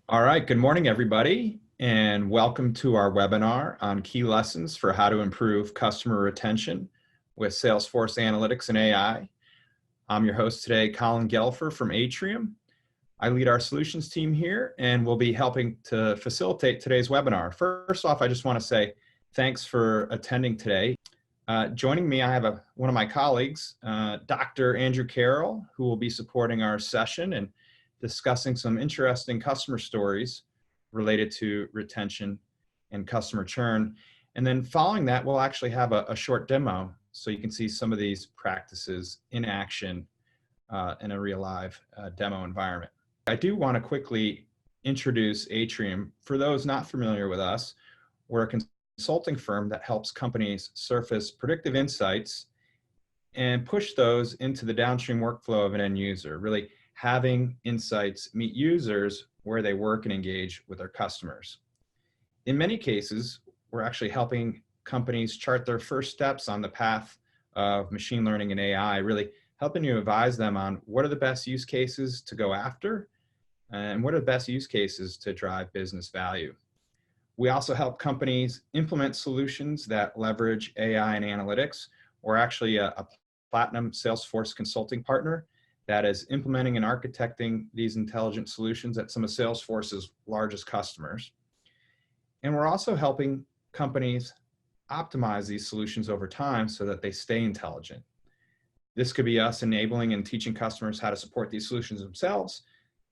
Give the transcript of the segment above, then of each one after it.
All right, good morning, everybody, and welcome to our webinar on key lessons for how to improve customer retention with Salesforce Analytics and AI. I'm your host today, Colin Gelfer from Atrium. I lead our solutions team here and will be helping to facilitate today's webinar. First off, I just want to say thanks for attending today. Joining me, I have one of my colleagues, Dr. Andrew Carroll, who will be supporting our session and discussing some interesting customer stories related to retention and customer churn. And then following that, we'll actually have a short demo so you can see some of these practices in action in a real live demo environment. I do want to quickly introduce Atrium. For those not familiar with us, we're a consulting firm that helps companies surface predictive insights and push those into the downstream workflow of an end user, really having insights meet users where they work and engage with their customers. In many cases, we're actually helping companies chart their first steps on the path of machine learning and AI, really helping you advise them on what are the best use cases to go after and what are the best use cases to drive business value. We also help companies implement solutions that leverage AI and analytics. We're actually a platinum Salesforce consulting partner that is implementing and architecting these intelligent solutions at some of Salesforce's largest customers. And we're also helping companies optimize these solutions over time so that they stay intelligent. This could be us enabling and teaching customers how to support these solutions themselves,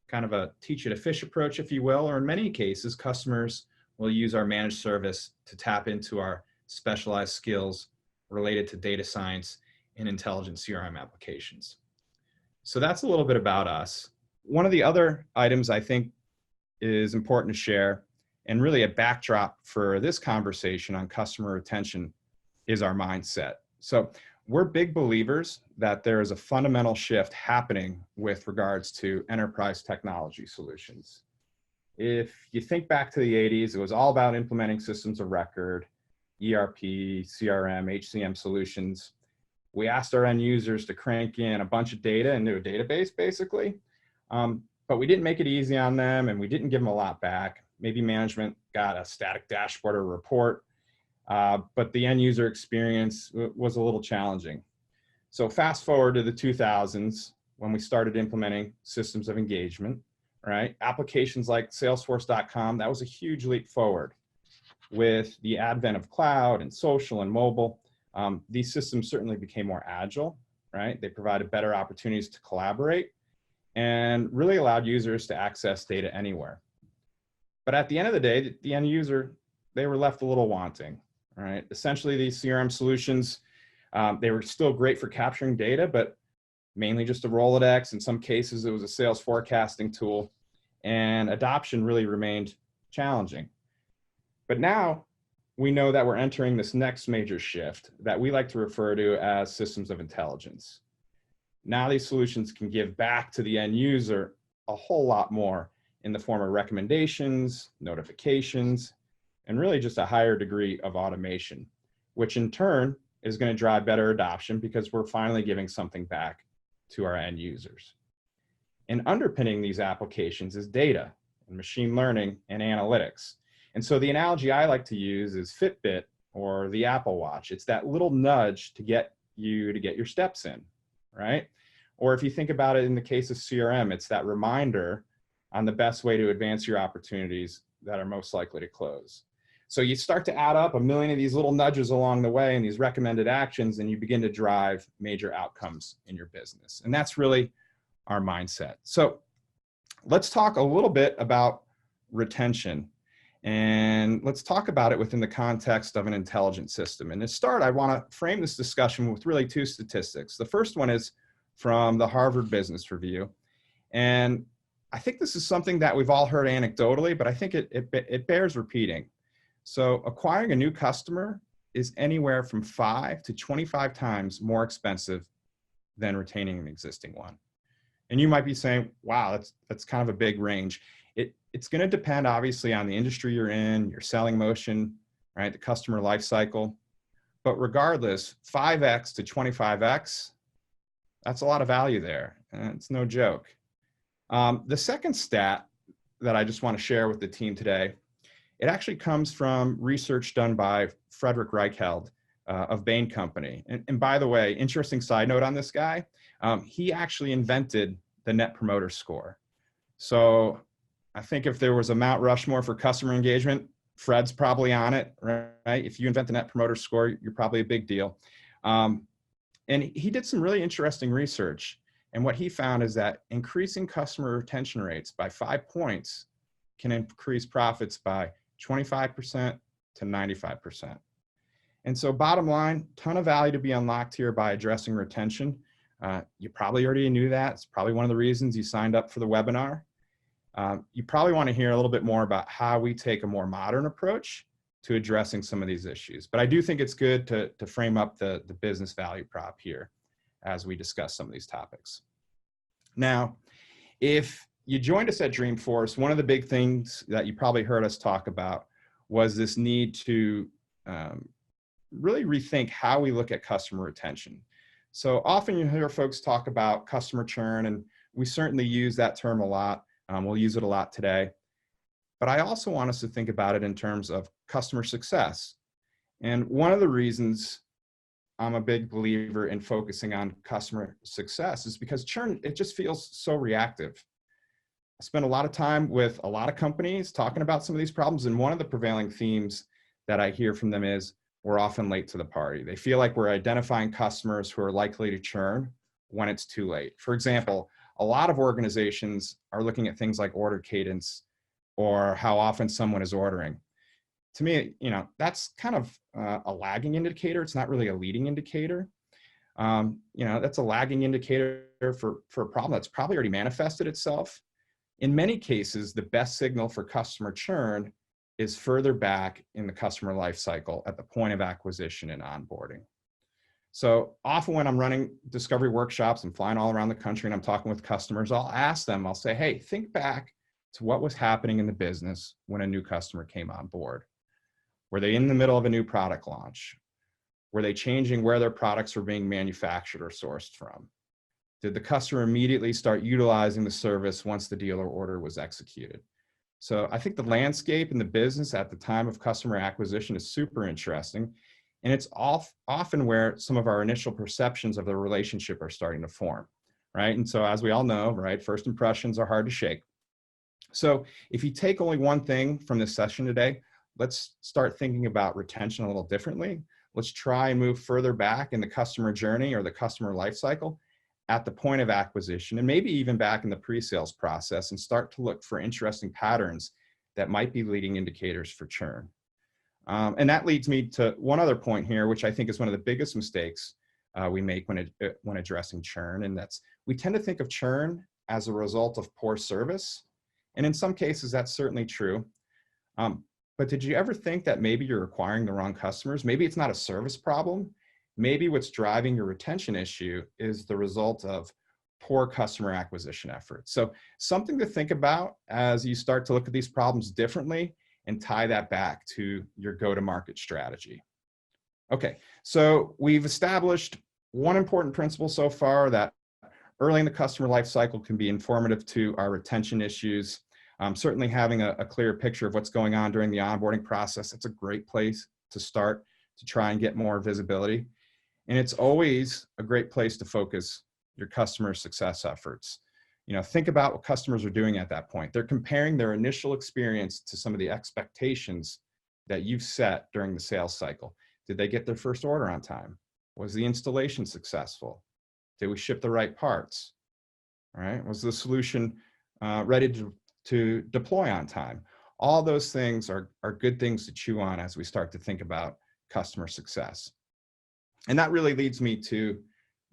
kind of a teach it a fish approach, if you will, or in many cases, customers will use our managed service to tap into our specialized skills related to data science and intelligent CRM applications. So that's a little bit about us. One of the other items I think is important to share, and really a backdrop for this conversation on customer retention, is our mindset. So we're big believers that there is a fundamental shift happening with regards to enterprise technology solutions. If you think back to the 80s, it was all about implementing systems of record, ERP, CRM, HCM solutions. We asked our end users to crank in a bunch of data into a database, basically. But we didn't make it easy on them, and we didn't give them a lot back. Maybe management got a static dashboard or report, but the end user experience was a little challenging. So fast forward to the 2000s, when we started implementing systems of engagement, right? Applications like Salesforce.com, that was a huge leap forward. With the advent of cloud and social and mobile, these systems certainly became more agile, right? They provided better opportunities to collaborate and really allowed users to access data anywhere. But at the end of the day, the end user, they were left a little wanting, right? Essentially, these CRM solutions, they were still great for capturing data, but mainly just a Rolodex. In some cases, it was a sales forecasting tool, and adoption really remained challenging. But now we know that we're entering this next major shift that we like to refer to as systems of intelligence. Now these solutions can give back to the end user a whole lot more in the form of recommendations, notifications, and really just a higher degree of automation, which in turn is going to drive better adoption because we're finally giving something back to our end users. And underpinning these applications is data and machine learning and analytics. And so the analogy I like to use is Fitbit or the Apple Watch. It's that little nudge to get you to get your steps in, right? Or if you think about it in the case of CRM, it's that reminder on the best way to advance your opportunities that are most likely to close. So you start to add up a million of these little nudges along the way and these recommended actions, and you begin to drive major outcomes in your business. And that's really our mindset. So let's talk a little bit about retention. And let's talk about it within the context of an intelligent system. And to start, I want to frame this discussion with really two statistics. The first one is from the Harvard Business Review. And I think this is something that we've all heard anecdotally, but I think it bears repeating. So acquiring a new customer is anywhere from 5 to 25 times more expensive than retaining an existing one. And you might be saying, wow, that's kind of a big range. It's going to depend obviously on the industry you're in, your selling motion, right? The customer life cycle. But regardless, 5x to 25x, that's a lot of value there. And it's no joke. The second stat that I just want to share with the team today. It actually comes from research done by Frederick Reichheld of Bain Company. And by the way, interesting side note on this guy, he actually invented the Net Promoter Score. So I think if there was a Mount Rushmore for customer engagement, Fred's probably on it, right? If you invent the Net Promoter Score, you're probably a big deal. And he did some really interesting research. And what he found is that increasing customer retention rates by 5 points can increase profits by 25% to 95%. And so bottom line, ton of value to be unlocked here by addressing retention. You probably already knew that. It's probably one of the reasons you signed up for the webinar. You probably want to hear a little bit more about how we take a more modern approach to addressing some of these issues. But I do think it's good to frame up the business value prop here as we discuss some of these topics. Now, if you joined us at Dreamforce, one of the big things that you probably heard us talk about was this need to really rethink how we look at customer retention. So often you hear folks talk about customer churn, and we certainly use that term a lot. We'll use it a lot today. But I also want us to think about it in terms of customer success. And one of the reasons I'm a big believer in focusing on customer success is because churn, it just feels so reactive. I spent a lot of time with a lot of companies talking about some of these problems, and one of the prevailing themes that I hear from them is we're often late to the party. They feel like we're identifying customers who are likely to churn when it's too late. For example, a lot of organizations are looking at things like order cadence or how often someone is ordering. To me, that's kind of a lagging indicator. It's not really a leading indicator. That's a lagging indicator for a problem that's probably already manifested itself. In many cases, the best signal for customer churn is further back in the customer life cycle at the point of acquisition and onboarding. So often when I'm running discovery workshops and flying all around the country and I'm talking with customers, I'll ask them, I'll say, hey, think back to what was happening in the business when a new customer came on board. Were they in the middle of a new product launch? Were they changing where their products were being manufactured or sourced from? Did the customer immediately start utilizing the service once the deal or order was executed? So I think the landscape in the business at the time of customer acquisition is super interesting. And it's often where some of our initial perceptions of the relationship are starting to form, right? And so as we all know, right, first impressions are hard to shake. So if you take only one thing from this session today, let's start thinking about retention a little differently. Let's try and move further back in the customer journey or the customer life cycle at the point of acquisition, and maybe even back in the pre-sales process, and start to look for interesting patterns that might be leading indicators for churn. And that leads me to one other point here, which I think is one of the biggest mistakes we make when addressing churn, and that's we tend to think of churn as a result of poor service. And in some cases, that's certainly true. But did you ever think that maybe you're acquiring the wrong customers? Maybe it's not a service problem. Maybe what's driving your retention issue is the result of poor customer acquisition efforts. So something to think about as you start to look at these problems differently and tie that back to your go-to-market strategy. Okay, so we've established one important principle so far, that early in the customer life cycle can be informative to our retention issues. Certainly having a clear picture of what's going on during the onboarding process, that's a great place to start to try and get more visibility. And it's always a great place to focus your customer success efforts. Think about what customers are doing at that point. They're comparing their initial experience to some of the expectations that you've set during the sales cycle. Did they get their first order on time? Was the installation successful? Did we ship the right parts? All right. Was the solution ready to deploy on time? All those things are good things to chew on as we start to think about customer success. And that really leads me to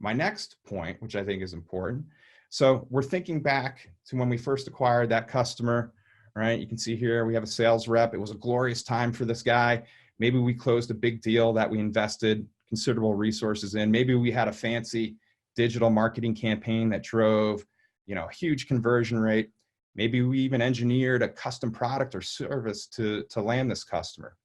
my next point, which I think is important. So we're thinking back to when we first acquired that customer, right? You can see here we have a sales rep. It was a glorious time for this guy. Maybe we closed a big deal that we invested considerable resources in. Maybe we had a fancy digital marketing campaign that drove, a huge conversion rate. Maybe we even engineered a custom product or service to land this customer.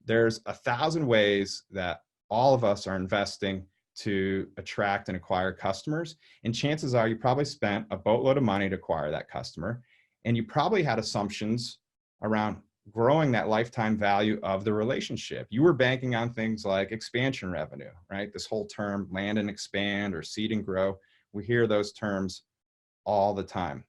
There's 1,000 ways that all of us are investing to attract and acquire customers. And chances are you probably spent a boatload of money to acquire that customer. And you probably had assumptions around growing that lifetime value of the relationship. You were banking on things like expansion revenue, right? This whole term, land and expand or seed and grow. We hear those terms all the time.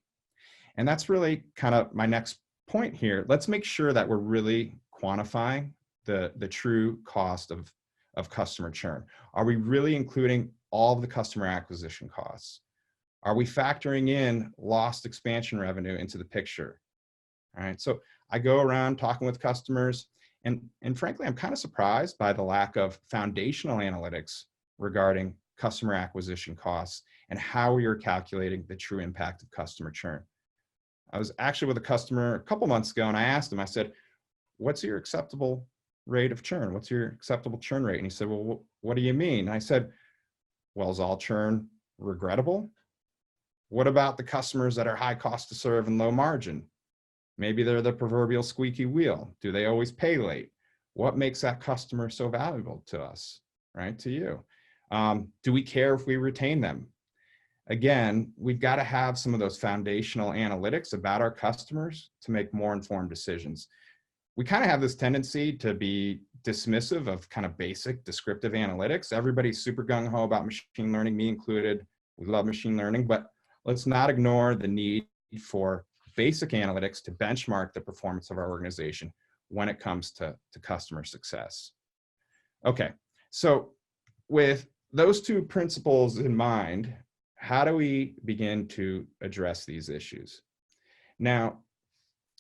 And that's really kind of my next point here. Let's make sure that we're really quantifying the true cost of customer churn. Are we really including all of the customer acquisition costs? Are we factoring in lost expansion revenue into the picture? All right, so I go around talking with customers, and frankly, I'm kind of surprised by the lack of foundational analytics regarding customer acquisition costs and how we are calculating the true impact of customer churn. I was actually with a customer a couple months ago, and I asked him, I said, what's your acceptable rate of churn? What's your acceptable churn rate? And he said, well, what do you mean? And I said, well, is all churn regrettable? What about the customers that are high cost to serve and low margin? Maybe they're the proverbial squeaky wheel. Do they always pay late? What makes that customer so valuable to us, right? To you? Do we care if we retain them? Again, we've got to have some of those foundational analytics about our customers to make more informed decisions. We kind of have this tendency to be dismissive of kind of basic descriptive analytics. Everybody's super gung-ho about machine learning, me included. We love machine learning, but let's not ignore the need for basic analytics to benchmark the performance of our organization when it comes to customer success. Okay, so with those two principles in mind, how do we begin to address these issues? Now,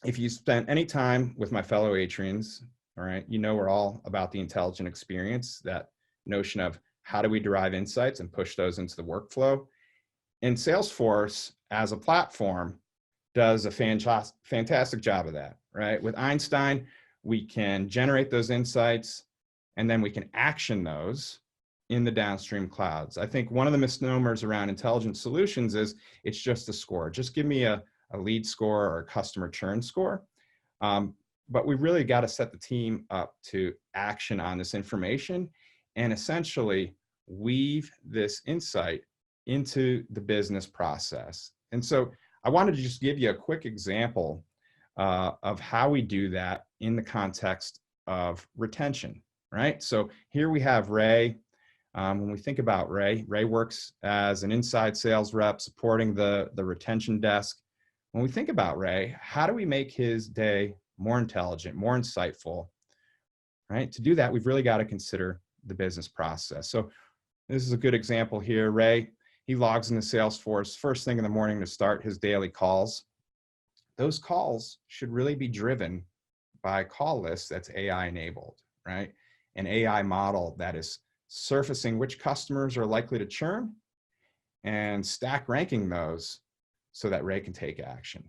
if you spent any time with my fellow Atrians, all right, you know we're all about the intelligent experience, that notion of how do we derive insights and push those into the workflow. And Salesforce as a platform does a fantastic job of that, right? With Einstein, we can generate those insights and then we can action those in the downstream clouds. I think one of the misnomers around intelligent solutions is it's just a score. Just give me a lead score or a customer churn score. But we really got to set the team up to action on this information and essentially weave this insight into the business process. And so I wanted to just give you a quick example of how we do that in the context of retention, right? So here we have Ray. When we think about Ray works as an inside sales rep supporting the retention desk. When we think about Ray, how do we make his day more intelligent, more insightful, right? To do that, we've really got to consider the business process. So this is a good example here. Ray, he logs into Salesforce first thing in the morning to start his daily calls. Those calls should really be driven by a call list that's AI enabled, right? An AI model that is surfacing which customers are likely to churn and stack ranking those so that Ray can take action.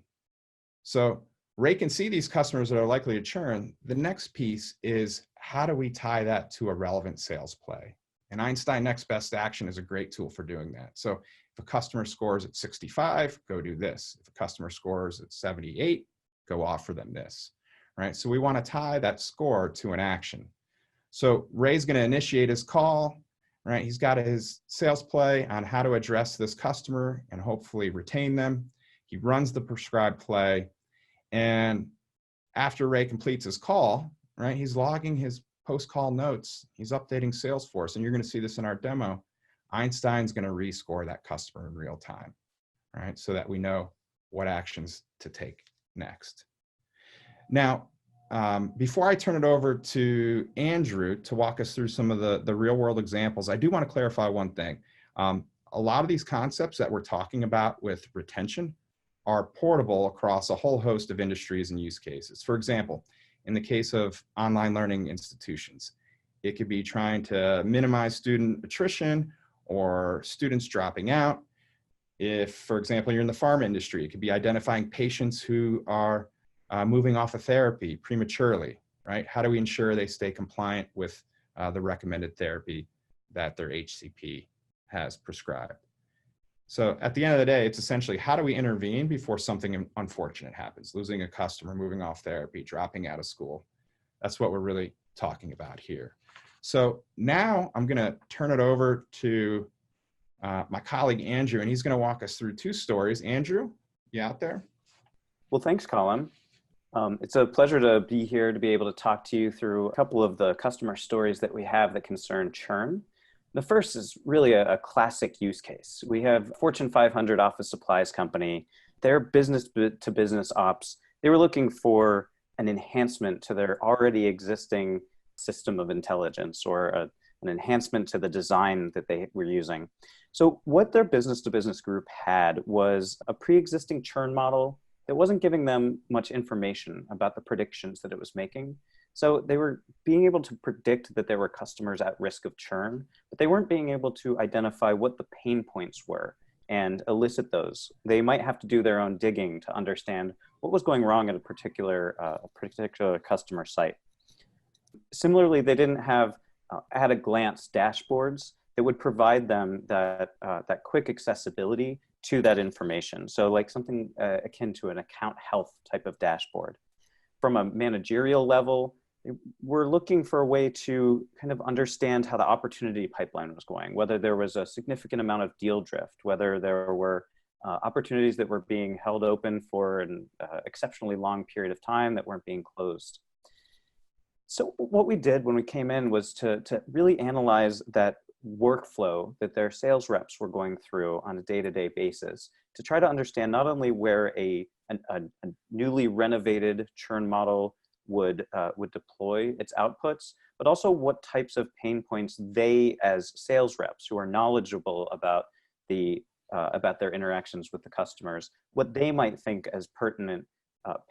So Ray can see these customers that are likely to churn. The next piece is how do we tie that to a relevant sales play? And Einstein Next Best Action is a great tool for doing that. So if a customer scores at 65, go do this. If a customer scores at 78, go offer them this, right? So we want to tie that score to an action. So Ray's going to initiate his call, right? He's got his sales play on how to address this customer and hopefully retain them. He runs the prescribed play. And after Ray completes his call, right, he's logging his post-call notes. He's updating Salesforce. And you're going to see this in our demo. Einstein's going to rescore that customer in real time, right? So that we know what actions to take next. Now, before I turn it over to Andrew to walk us through some of the real world examples, I do want to clarify one thing. A lot of these concepts that we're talking about with retention are portable across a whole host of industries and use cases. For example, in the case of online learning institutions, it could be trying to minimize student attrition or students dropping out. If, for example, you're in the pharma industry, it could be identifying patients who are moving off of therapy prematurely, right? How do we ensure they stay compliant with the recommended therapy that their HCP has prescribed? So at the end of the day, it's essentially how do we intervene before something unfortunate happens, losing a customer, moving off therapy, dropping out of school. That's what we're really talking about here. So now I'm going to turn it over to my colleague, Andrew, and he's going to walk us through two stories. Andrew, you out there? Well, thanks, Colin. It's a pleasure to be here to be able to talk to you through a couple of the customer stories that we have that concern churn. The first is really a classic use case. We have Fortune 500 office supplies company, their business to business ops. They were looking for an enhancement to their already existing system of intelligence or an enhancement to the design that they were using. So what their business to business group had was a pre-existing churn model that wasn't giving them much information about the predictions that it was making. So they were being able to predict that there were customers at risk of churn, but they weren't being able to identify what the pain points were and elicit those. They might have to do their own digging to understand what was going wrong at a particular customer site. Similarly, they didn't have at a glance dashboards that would provide them that quick accessibility to that information. So like something akin to an account health type of dashboard. From a managerial level, we're looking for a way to kind of understand how the opportunity pipeline was going, whether there was a significant amount of deal drift, whether there were opportunities that were being held open for an exceptionally long period of time that weren't being closed. So what we did when we came in was to really analyze that workflow that their sales reps were going through on a day-to-day basis to try to understand not only where a newly renovated churn model would deploy its outputs, but also what types of pain points they, as sales reps who are knowledgeable about their interactions with the customers, what they might think as pertinent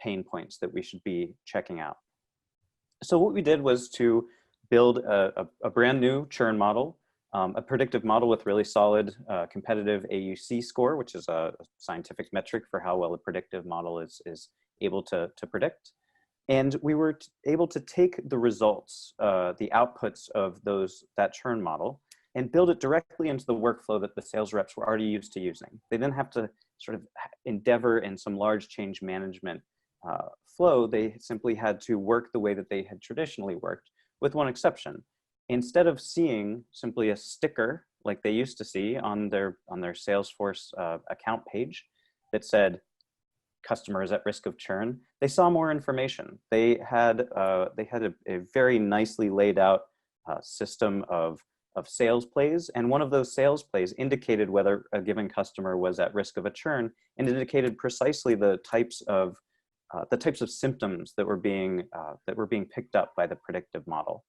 pain points that we should be checking out. So what we did was to build a brand new churn model, a predictive model with really solid competitive AUC score, which is a scientific metric for how well a predictive model is able to predict. And we were able to take the results, the outputs of that churn model, and build it directly into the workflow that the sales reps were already used to using. They didn't have to sort of endeavor in some large change management flow. They simply had to work the way that they had traditionally worked, with one exception. Instead of seeing simply a sticker like they used to see on their Salesforce account page that said customer is at risk of churn, they saw more information. They had a very nicely laid out system of sales plays, and one of those sales plays indicated whether a given customer was at risk of a churn, and indicated precisely the types of symptoms that were being picked up by the predictive model.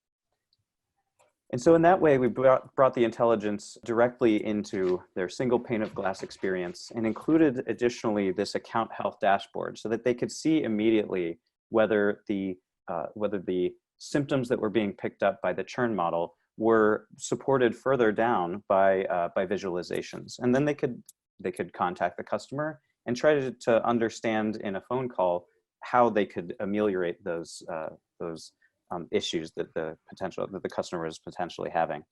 And so in that way, we brought the intelligence directly into their single pane of glass experience and included additionally this account health dashboard so that they could see immediately whether the symptoms that were being picked up by the churn model were supported further down by visualizations. And then they could contact the customer and try to understand in a phone call how they could ameliorate those issues that the customer is potentially having.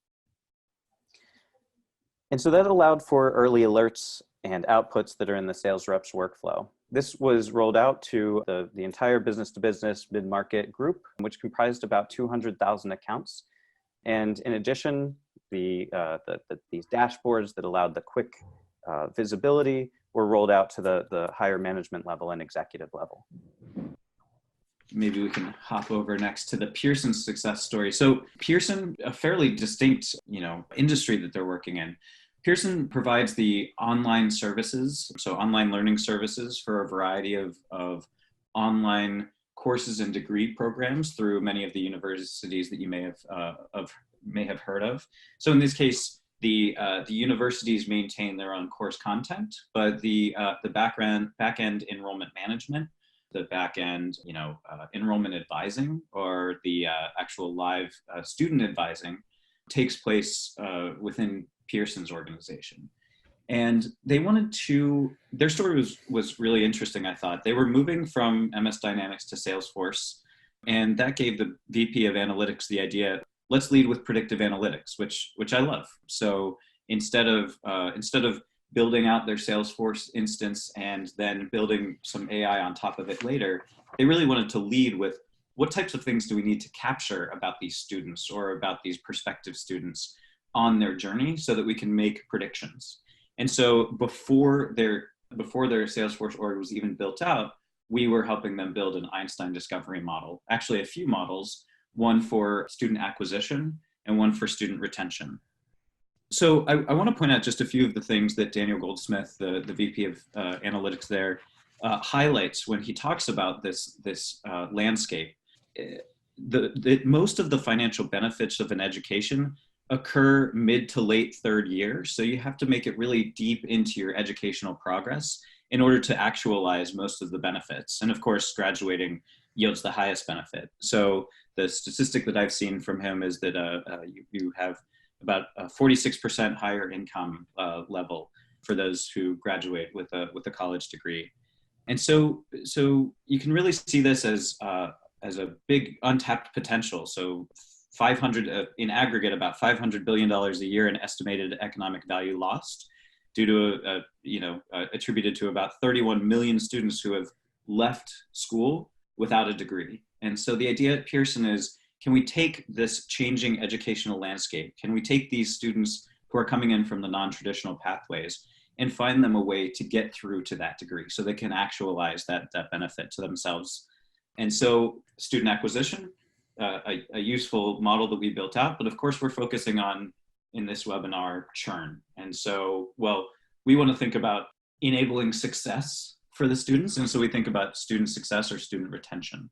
And so that allowed for early alerts and outputs that are in the sales reps workflow. This was rolled out to the entire business to business mid-market group, which comprised about 200,000 accounts. And in addition, these dashboards that allowed the quick visibility were rolled out to the higher management level and executive level. Maybe we can hop over next to the Pearson success story. So Pearson, a fairly distinct, industry that they're working in. Pearson provides the online services, so online learning services for a variety of online courses and degree programs through many of the universities that you may have heard of. So in this case, the universities maintain their own course content, but the back end enrollment management, the back end, enrollment advising, or the actual live student advising takes place within Pearson's organization. And they their story was really interesting, I thought. They were moving from MS Dynamics to Salesforce, and that gave the VP of analytics the idea, let's lead with predictive analytics, which I love. So instead of building out their Salesforce instance and then building some AI on top of it later, they really wanted to lead with what types of things do we need to capture about these students or about these prospective students on their journey so that we can make predictions. And so before their Salesforce org was even built out, we were helping them build an Einstein discovery model, actually a few models, one for student acquisition and one for student retention. So I want to point out just a few of the things that Daniel Goldsmith, the VP of analytics there, highlights when he talks about this landscape. Most of the financial benefits of an education occur mid to late third year. So you have to make it really deep into your educational progress in order to actualize most of the benefits. And of course, graduating yields the highest benefit. So the statistic that I've seen from him is that you have about a 46% higher income level for those who graduate with a college degree. And so you can really see this as a big untapped potential. So 500 in aggregate, about $500 billion a year in estimated economic value lost due to attributed to about 31 million students who have left school without a degree. And so the idea at Pearson is, can we take this changing educational landscape? Can we take these students who are coming in from the non-traditional pathways and find them a way to get through to that degree so they can actualize that benefit to themselves? And so student acquisition, a useful model that we built out, but of course we're focusing on, in this webinar, churn. And so, well, we want to think about enabling success for the students. And so we think about student success or student retention.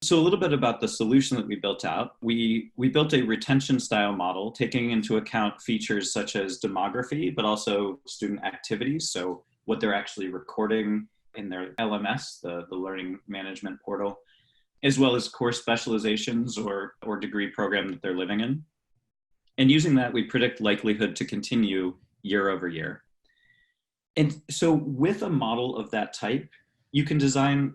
So a little bit about the solution that we built out. We built a retention style model, taking into account features such as demography, but also student activities. So what they're actually recording in their LMS, the learning management portal, as well as course specializations or degree program that they're living in. And using that, we predict likelihood to continue year over year. And so with a model of that type, you can design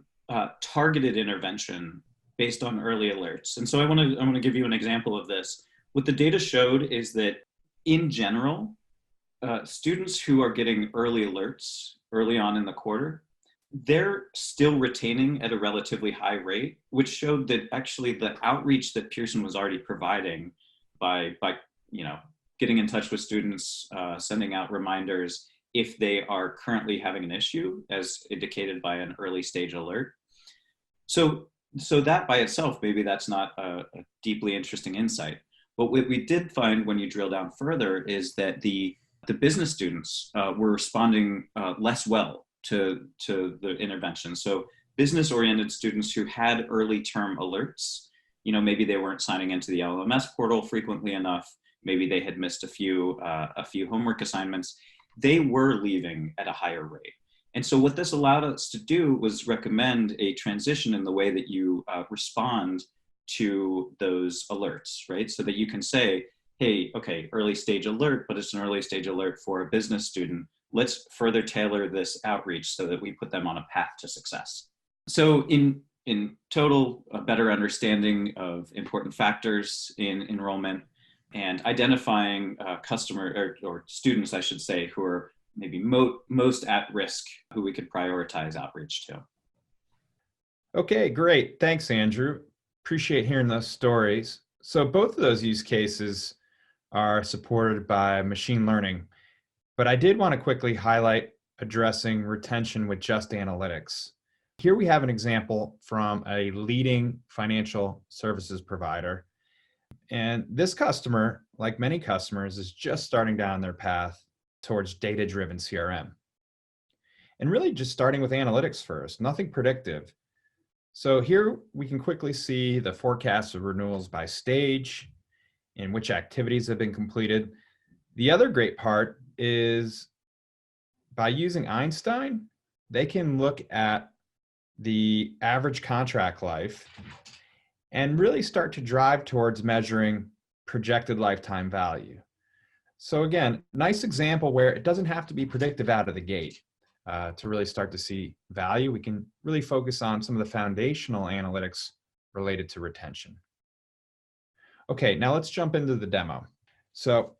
targeted intervention based on early alerts. And so I want to give you an example of this. What the data showed is that in general, students who are getting early alerts early on in the quarter, they're still retaining at a relatively high rate, which showed that actually the outreach that Pearson was already providing by getting in touch with students, sending out reminders if they are currently having an issue, as indicated by an early stage alert. So that by itself, maybe that's not a deeply interesting insight. But what we did find when you drill down further is that the business students were responding less well to the intervention. So business-oriented students who had early term alerts, maybe they weren't signing into the LMS portal frequently enough, maybe they had missed a few homework assignments, they were leaving at a higher rate. And so what this allowed us to do was recommend a transition in the way that you respond to those alerts, right? So that you can say, hey, okay, early stage alert, but it's an early stage alert for a business student. Let's further tailor this outreach so that we put them on a path to success. So in total, a better understanding of important factors in enrollment and identifying or students, I should say, who are maybe most at risk, who we could prioritize outreach to. Okay, great. Thanks, Andrew. Appreciate hearing those stories. So both of those use cases are supported by machine learning, but I did want to quickly highlight addressing retention with just analytics. Here we have an example from a leading financial services provider. And this customer, like many customers, is just starting down their path towards data-driven CRM. And really just starting with analytics first, nothing predictive. So here we can quickly see the forecast of renewals by stage and which activities have been completed. The other great part is by using Einstein, they can look at the average contract life and really start to drive towards measuring projected lifetime value. So again, nice example where it doesn't have to be predictive out of the gate to really start to see value. We can really focus on some of the foundational analytics related to retention. Okay, now let's jump into the demo. So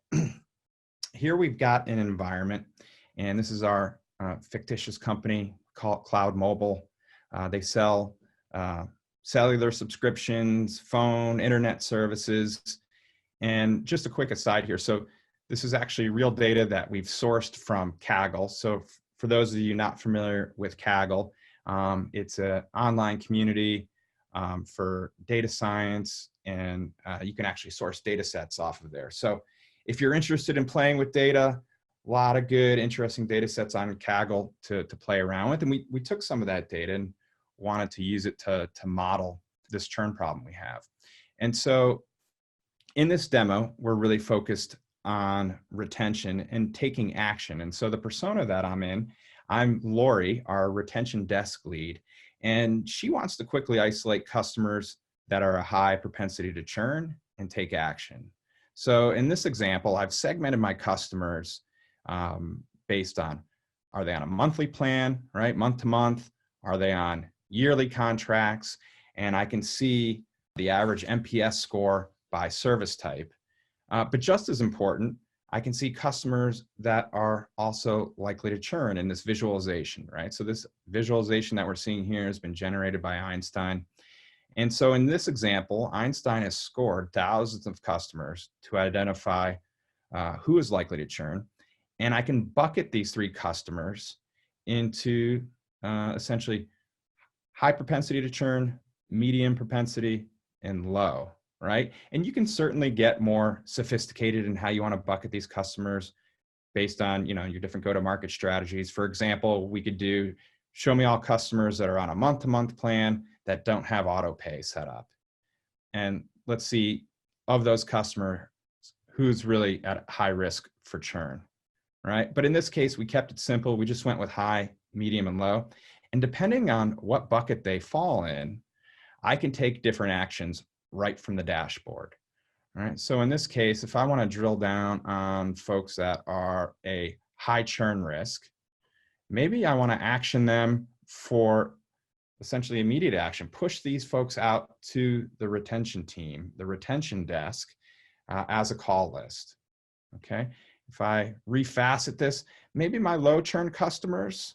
here we've got an environment, and this is our fictitious company called Cloud Mobile. They sell cellular subscriptions, phone, internet services, and just a quick aside here. So this is actually real data that we've sourced from Kaggle. So for those of you not familiar with Kaggle, It's an online community for data science, and you can actually source data sets off of there. So if you're interested in playing with data, a lot of good, interesting data sets on Kaggle to play around with. And we took some of that data and wanted to use it to model this churn problem we have. And so in this demo, we're really focused on retention and taking action. And so the persona that I'm Lori, our retention desk lead, and she wants to quickly isolate customers that are a high propensity to churn and take action. So in this example, I've segmented my customers based on, are they on a monthly plan, right? Month to month? Are they on yearly contracts? And I can see the average NPS score by service type. But just as important, I can see customers that are also likely to churn in this visualization, right? So this visualization that we're seeing here has been generated by Einstein. And so in this example, Einstein has scored thousands of customers to identify who is likely to churn. And I can bucket these 3 customers into essentially high propensity to churn, medium propensity, and low, right? And you can certainly get more sophisticated in how you want to bucket these customers based on, your different go-to-market strategies. For example, we could do show me all customers that are on a month-to-month plan that don't have auto pay set up. And let's see, of those customers, who's really at high risk for churn, right? But in this case, we kept it simple. We just went with high, medium, and low. And depending on what bucket they fall in, I can take different actions right from the dashboard. All right. So in this case, if I want to drill down on folks that are a high churn risk, maybe I want to action them for essentially immediate action, push these folks out to the retention team, the retention desk, as a call list. Okay. If I refacet this, maybe my low churn customers,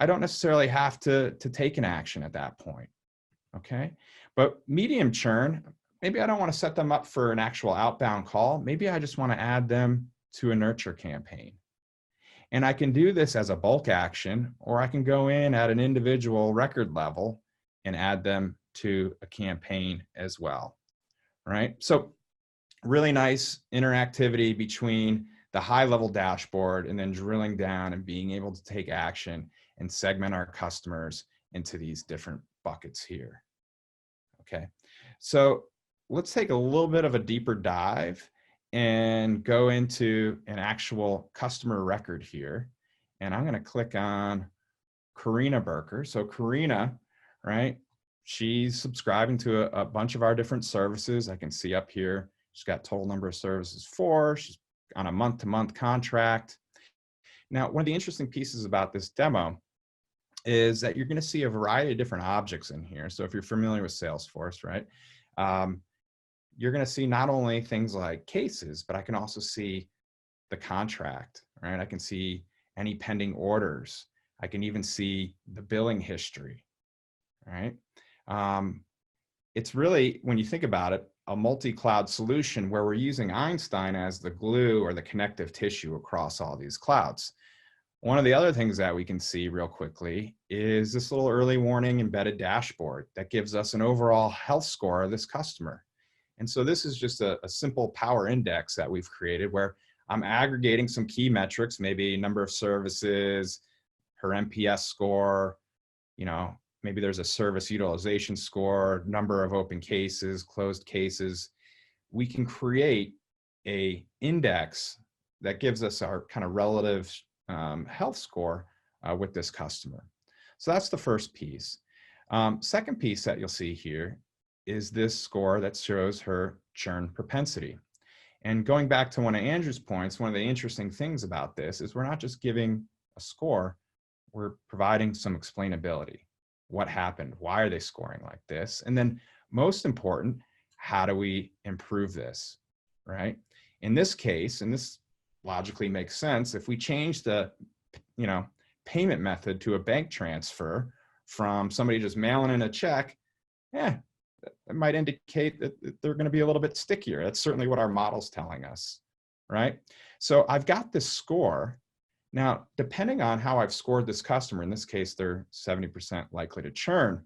I don't necessarily have to take an action at that point. Okay. But medium churn, maybe I don't want to set them up for an actual outbound call. Maybe I just want to add them to a nurture campaign. And I can do this as a bulk action, or I can go in at an individual record level and add them to a campaign as well, right? So really nice interactivity between the high level dashboard and then drilling down and being able to take action and segment our customers into these different buckets here. Okay, so let's take a little bit of a deeper dive and go into an actual customer record here. And I'm going to click on Karina Berker. So Karina, right, she's subscribing to a bunch of our different services. I can see up here, she's got total number of services 4. She's on a month-to-month contract. Now, one of the interesting pieces about this demo is that you're going to see a variety of different objects in here. So if you're familiar with Salesforce, right, you're going to see not only things like cases, but I can also see the contract, right? I can see any pending orders. I can even see the billing history, right? It's really, when you think about it, a multi-cloud solution where we're using Einstein as the glue or the connective tissue across all these clouds. One of the other things that we can see real quickly is this little early warning embedded dashboard that gives us an overall health score of this customer. And so this is just a simple power index that we've created where I'm aggregating some key metrics, maybe number of services, her NPS score, maybe there's a service utilization score, number of open cases, closed cases. We can create a index that gives us our kind of relative health score with this customer. So that's the first piece. Second piece that you'll see here is this score that shows her churn propensity. And going back to one of Andrew's points, one of the interesting things about this is we're not just giving a score, we're providing some explainability. What happened? Why are they scoring like this? And then most important, how do we improve this, right? In this case, and this logically makes sense, if we change the payment method to a bank transfer from somebody just mailing in a check, it might indicate that they're going to be a little bit stickier. That's certainly what our model's telling us, right? So I've got this score, Now, depending on how I've scored this customer, in this case, they're 70% likely to churn,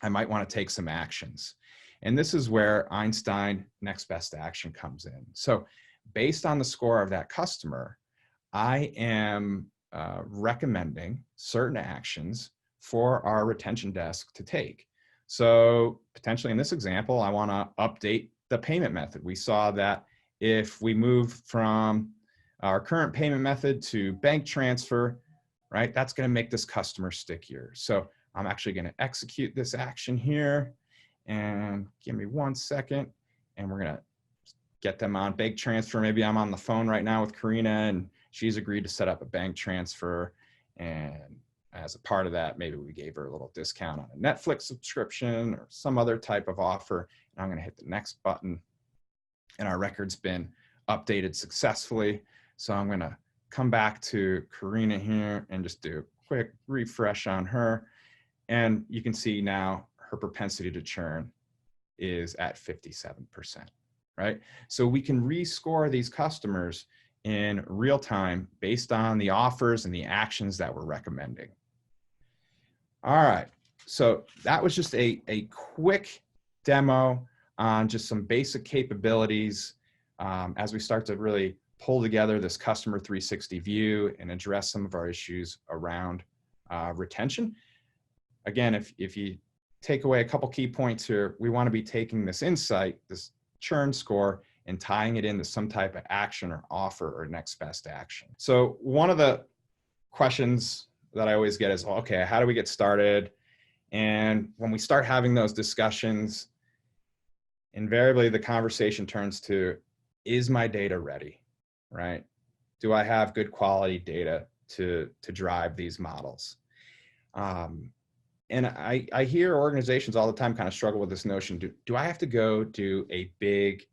I might want to take some actions. And this is where Einstein next best action comes in. So based on the score of that customer, I am recommending certain actions for our retention desk to take. So potentially in this example, I want to update the payment method. We saw that if we move from our current payment method to bank transfer, right, that's going to make this customer stickier. So I'm actually going to execute this action here, and give me 1 second, and we're going to get them on bank transfer. Maybe I'm on the phone right now with Karina, and she's agreed to set up a bank transfer. And as a part of that, maybe we gave her a little discount on a Netflix subscription or some other type of offer. And I'm going to hit the next button, and our record's been updated successfully. So I'm going to come back to Karina here and just do a quick refresh on her. And you can see now her propensity to churn is at 57%, right? So we can rescore these customers in real time based on the offers and the actions that we're recommending. All right, so that was just a quick demo on just some basic capabilities as we start to really pull together this customer 360 view and address some of our issues around retention. Again, if you take away a couple key points here, we want to be taking this insight, this churn score, and tying it into some type of action or offer or next best action. So one of the questions that I always get is, okay, how do we get started? And when we start having those discussions, invariably the conversation turns to, is my data ready, right? Do I have good quality data to drive these models? And I hear organizations all the time kind of struggle with this notion, do I have to go do a big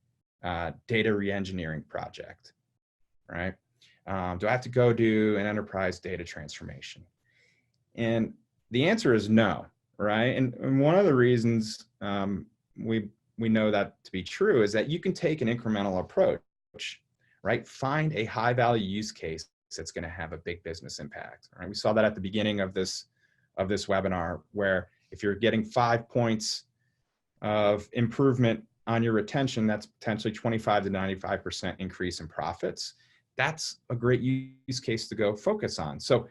data re-engineering project, right? Do I have to go do an enterprise data transformation? And the answer is no, right? And one of the reasons we know that to be true is that you can take an incremental approach, right? Find a high value use case that's going to have a big business impact, right? We saw that at the beginning of this webinar, where if you're getting 5 points of improvement on your retention, that's potentially 25 to 95% increase in profits. That's a great use case to go focus on. So,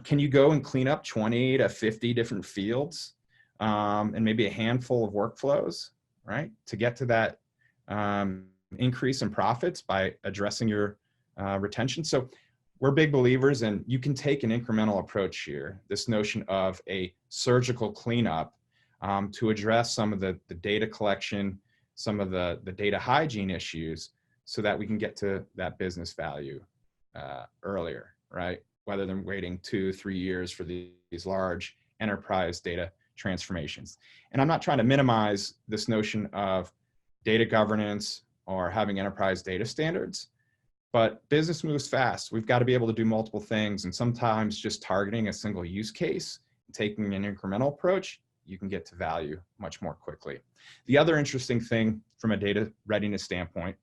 can you go and clean up 20 to 50 different fields and maybe a handful of workflows, right, to get to that increase in profits by addressing your retention? So we're big believers, and you can take an incremental approach here, this notion of a surgical cleanup to address some of the data collection, some of the data hygiene issues, so that we can get to that business value earlier, right? Rather than waiting 2-3 years for these large enterprise data transformations. And I'm not trying to minimize this notion of data governance or having enterprise data standards, but business moves fast. We've got to be able to do multiple things, and sometimes just targeting a single use case, taking an incremental approach, you can get to value much more quickly. The other interesting thing from a data readiness standpoint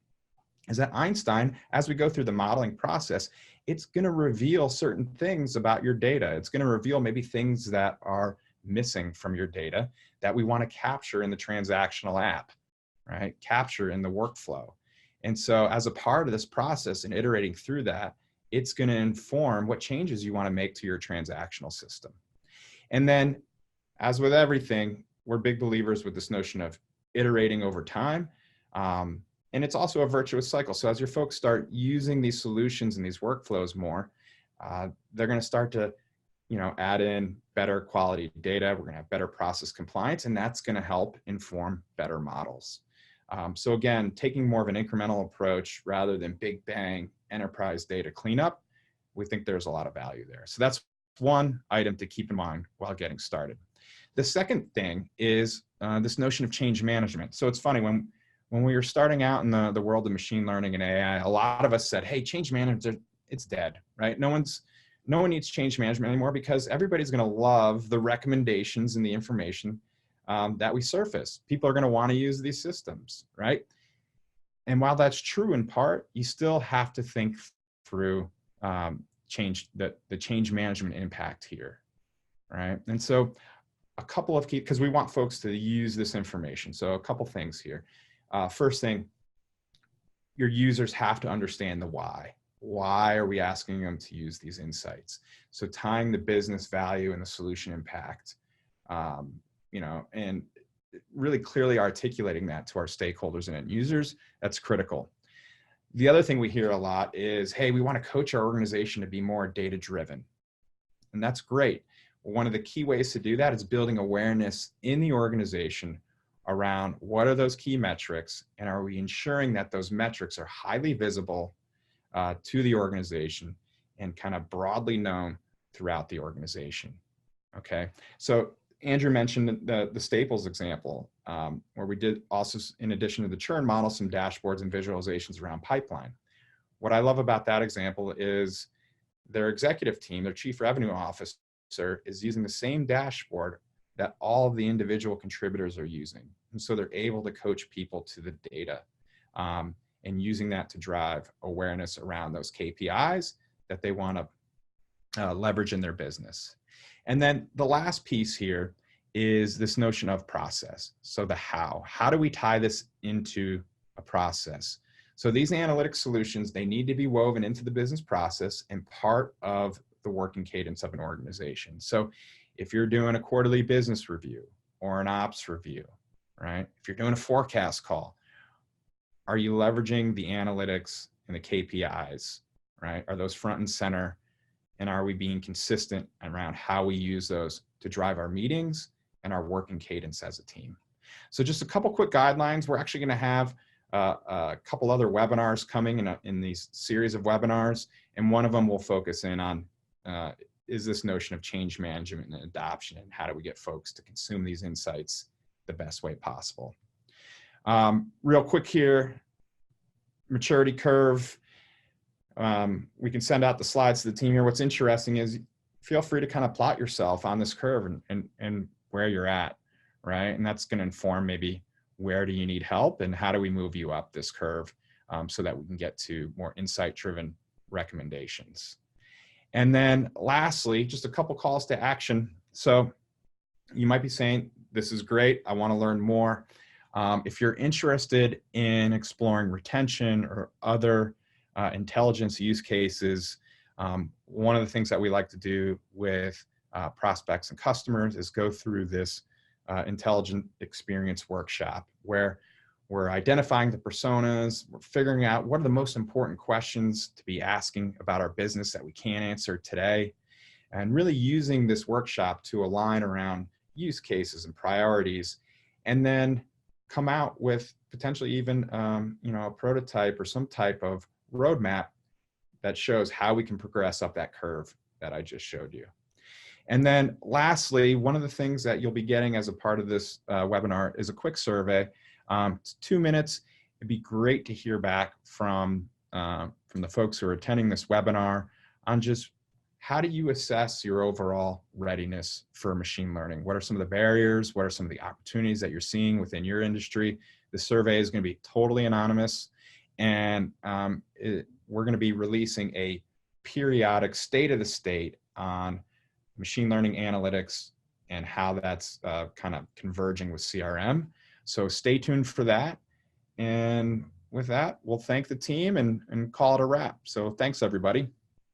is that Einstein, as we go through the modeling process, it's going to reveal certain things about your data. It's going to reveal maybe things that are missing from your data that we want to capture in the transactional app, right? Capture in the workflow. And so as a part of this process and iterating through that, it's going to inform what changes you want to make to your transactional system. And then, as with everything, we're big believers with this notion of iterating over time. And it's also a virtuous cycle. So as your folks start using these solutions and these workflows more, they're going to start to, add in better quality data. We're going to have better process compliance, and that's going to help inform better models. So again, taking more of an incremental approach rather than big bang enterprise data cleanup, we think there's a lot of value there. So that's one item to keep in mind while getting started. The second thing is this notion of change management. So it's funny, when we were starting out in the world of machine learning and AI, a lot of us said, hey, change management, it's dead, right? No one needs change management anymore because everybody's going to love the recommendations and the information that we surface. People are going to want to use these systems, right? And while that's true in part, you still have to think through the change management impact here, right? And so a couple of key, because we want folks to use this information. So a couple things here. First thing, your users have to understand the why. Why are we asking them to use these insights? So tying the business value and the solution impact, and really clearly articulating that to our stakeholders and end users, that's critical. The other thing we hear a lot is, hey, we want to coach our organization to be more data-driven. And that's great. One of the key ways to do that is building awareness in the organization around what are those key metrics, and are we ensuring that those metrics are highly visible to the organization and kind of broadly known throughout the organization. Okay, so Andrew mentioned the Staples example, where we did also, in addition to the churn model, some dashboards and visualizations around pipeline. What I love about that example is their executive team, their chief revenue officer, is using the same dashboard that all of the individual contributors are using. And so they're able to coach people to the data and using that to drive awareness around those KPIs that they want to leverage in their business. And then the last piece here is this notion of process. So the how. How do we tie this into a process? So these analytic solutions, they need to be woven into the business process and part of the working cadence of an organization. So if you're doing a quarterly business review or an ops review, right? If you're doing a forecast call, are you leveraging the analytics and the KPIs, right? Are those front and center? And are we being consistent around how we use those to drive our meetings and our working cadence as a team? So just a couple quick guidelines. We're actually going to have a couple other webinars coming in these series of webinars, and one of them will focus in on is this notion of change management and adoption, and how do we get folks to consume these insights the best way possible. Real quick here, maturity curve. We can send out the slides to the team here. What's interesting is feel free to kind of plot yourself on this curve and where you're at, right? And that's going to inform maybe where do you need help and how do we move you up this curve so that we can get to more insight-driven recommendations. And then lastly, just a couple calls to action. So you might be saying, this is great, I want to learn more. If you're interested in exploring retention or other intelligence use cases, one of the things that we like to do with prospects and customers is go through this intelligent experience workshop where we're identifying the personas, we're figuring out what are the most important questions to be asking about our business that we can't answer today, and really using this workshop to align around use cases and priorities, and then come out with potentially even a prototype or some type of roadmap that shows how we can progress up that curve that I just showed you. And then lastly, one of the things that you'll be getting as a part of this webinar is a quick survey. It's 2 minutes. It'd be great to hear back from the folks who are attending this webinar on just how do you assess your overall readiness for machine learning? What are some of the barriers? What are some of the opportunities that you're seeing within your industry? The survey is going to be totally anonymous, and we're going to be releasing a periodic state of the state on machine learning analytics and how that's kind of converging with CRM. So stay tuned for that. And with that, we'll thank the team and call it a wrap. So thanks, everybody.